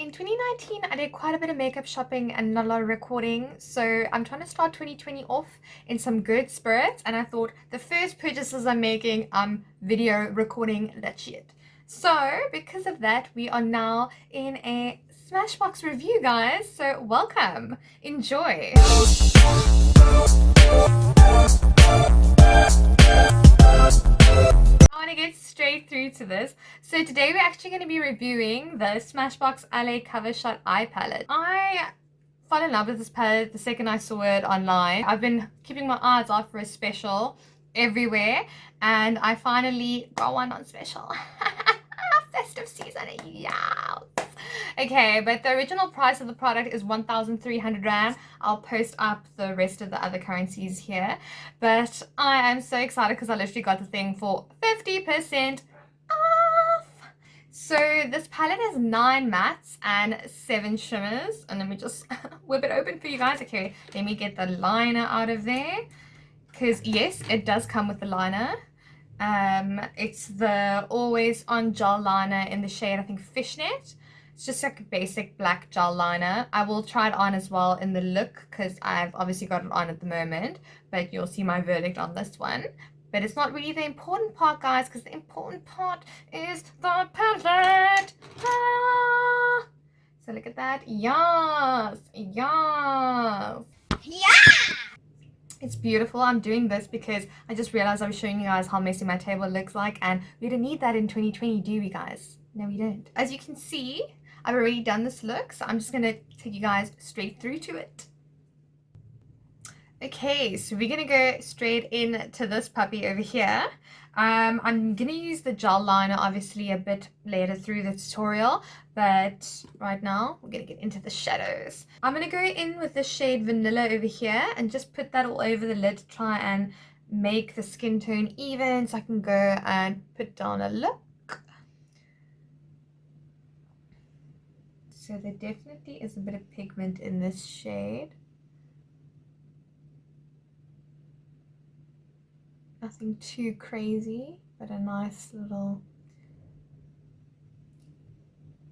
In 2019, I did quite a bit of makeup shopping and not a lot of recording, so I'm trying to start 2020 off in some good spirits, and I thought the first purchases I'm making, video recording that shit. So because of that, we are now in a Smashbox review, guys, so welcome, enjoy. I want to get straight through to this. So today we're actually going to be reviewing the Smashbox L.A. Cover Shot Eye Palette. I fell in love with this palette the second I saw it online. I've been keeping my eyes out for a special everywhere, and I finally got one on special. Festive season, yeah. Okay, but the original price of the product is 1,300 Rand. I'll post up the rest of the other currencies here. But I am so excited because I literally got the thing for 50% off. So this palette has 9 mattes and 7 shimmers. And let me just whip it open for you guys. Okay, let me get the liner out of there. Because yes, it does come with the liner. It's the Always On Gel Liner in the shade, I think, Fishnet. It's just like a basic black gel liner. I will try it on as well in the look because I've obviously got it on at the moment, but you'll see my verdict on this one. But it's not really the important part, guys, because the important part is the palette. Ah! So look at that. Yes, yes. Yeah! It's beautiful. I'm doing this because I just realized I was showing you guys how messy my table looks like, and we don't need that in 2020, do we, guys? No, we don't. As you can see, I've already done this look, so I'm just going to take you guys straight through to it. Okay, so we're going to go straight into this puppy over here. I'm going to use the gel liner obviously a bit later through the tutorial, but right now we're going to get into the shadows. I'm going to go in with the shade Vanilla over here and just put that all over the lid to try and make the skin tone even, so I can go and put down a look. So there definitely is a bit of pigment in this shade. Nothing too crazy, but a nice little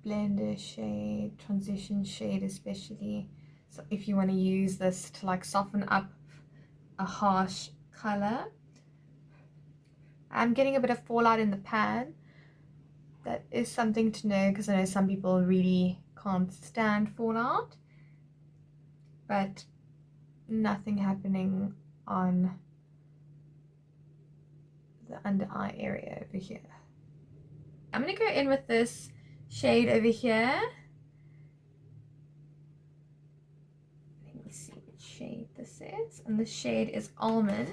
blender shade, transition shade especially. So if you want to use this to like soften up a harsh color. I'm getting a bit of fallout in the pan. That is something to know because I know some people really can't stand fallout, but nothing happening on the under eye area over here. I'm going to go in with this shade over here. Let me see which shade this is, and the shade is Almond.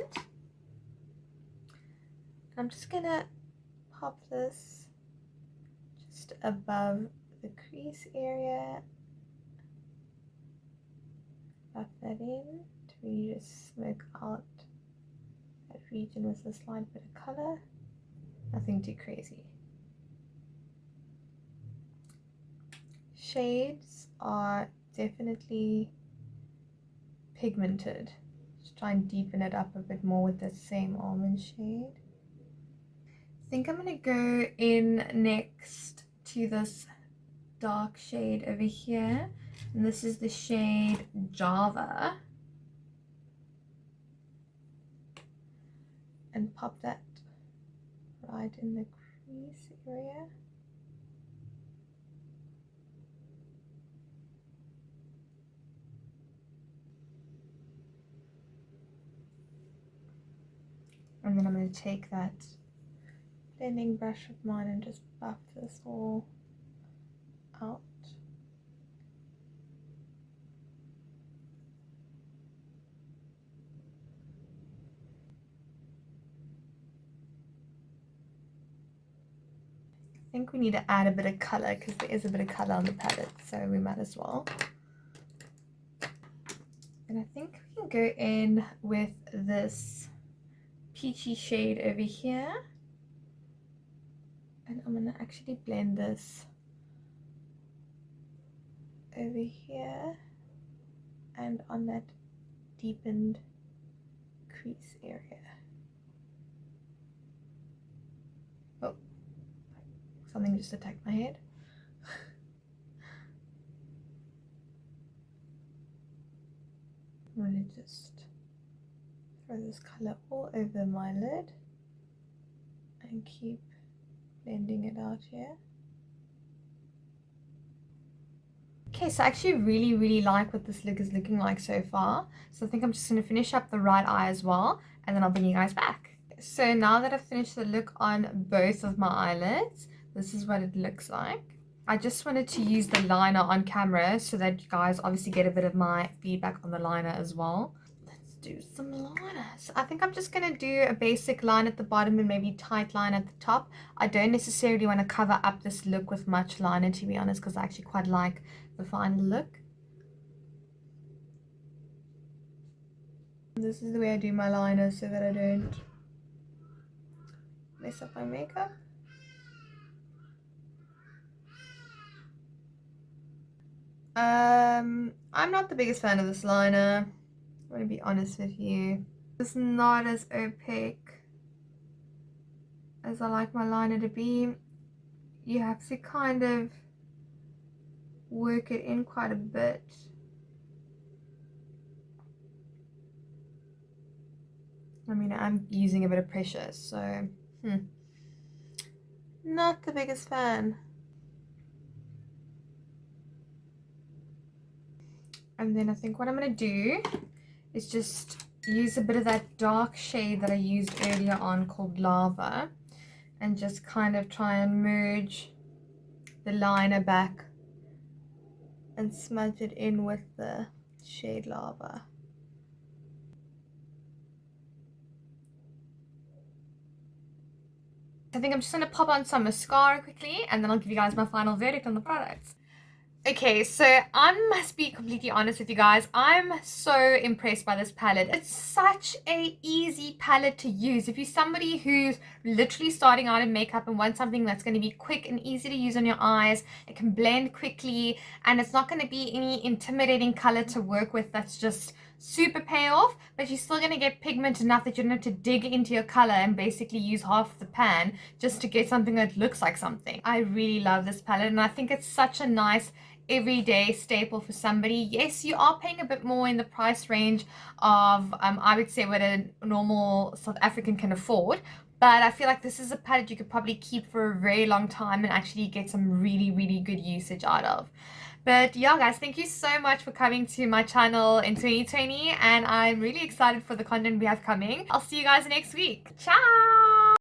I'm just going to pop this just above the crease area, buff that in to really just smoke out that region with a slight bit of color. Nothing too crazy. Shades are definitely pigmented. Just try and deepen it up a bit more with the same almond shade. I think I'm going to go in next to this dark shade over here, and this is the shade Java, and pop that right in the crease area. And then I'm going to take that blending brush of mine and just buff this all out. I think we need to add a bit of color because there is a bit of color on the palette, so we might as well. And I think we can go in with this peachy shade over here, and I'm going to actually blend this over here and on that deepened crease area. Oh, something just attacked my head. I'm going to just throw this color all over my lid and keep blending it out here. Okay, so I actually really like what this look is looking like so far. So I think I'm just going to finish up the right eye as well, and then I'll bring you guys back. So now that I've finished the look on both of my eyelids, this is what it looks like. I just wanted to use the liner on camera so that you guys obviously get a bit of my feedback on the liner as well. Let's do some liners. I think I'm just going to do a basic line at the bottom and maybe tight line at the top. I don't necessarily want to cover up this look with much liner, to be honest, because I actually quite like the final look. This is the way I do my liner so that I don't mess up my makeup. I'm not the biggest fan of this liner. I'm going to be honest with you. It's not as opaque as I like my liner to be. You have to kind of work it in quite a bit. I mean, I'm using a bit of pressure, so not the biggest fan. And then I think what I'm going to do is just use a bit of that dark shade that I used earlier on called Lava, and just kind of try and merge the liner back and smudge it in with the shade Lava. I think I'm just going to pop on some mascara quickly, and then I'll give you guys my final verdict on the products. Okay, so I must be completely honest with you guys. I'm so impressed by this palette. It's such a easy palette to use. If you're somebody who's literally starting out in makeup and wants something that's going to be quick and easy to use on your eyes, it can blend quickly, and it's not going to be any intimidating color to work with that's just super payoff, but you're still going to get pigment enough that you don't have to dig into your color and basically use half the pan just to get something that looks like something. I really love this palette, and I think it's such a nice everyday staple for somebody. Yes, you are paying a bit more in the price range of I would say what a normal South African can afford, but I feel like this is a palette you could probably keep for a very long time and actually get some really good usage out of. But yeah, guys, thank you so much for coming to my channel in 2020, and I'm really excited for the content we have coming. I'll see you guys next week. Ciao!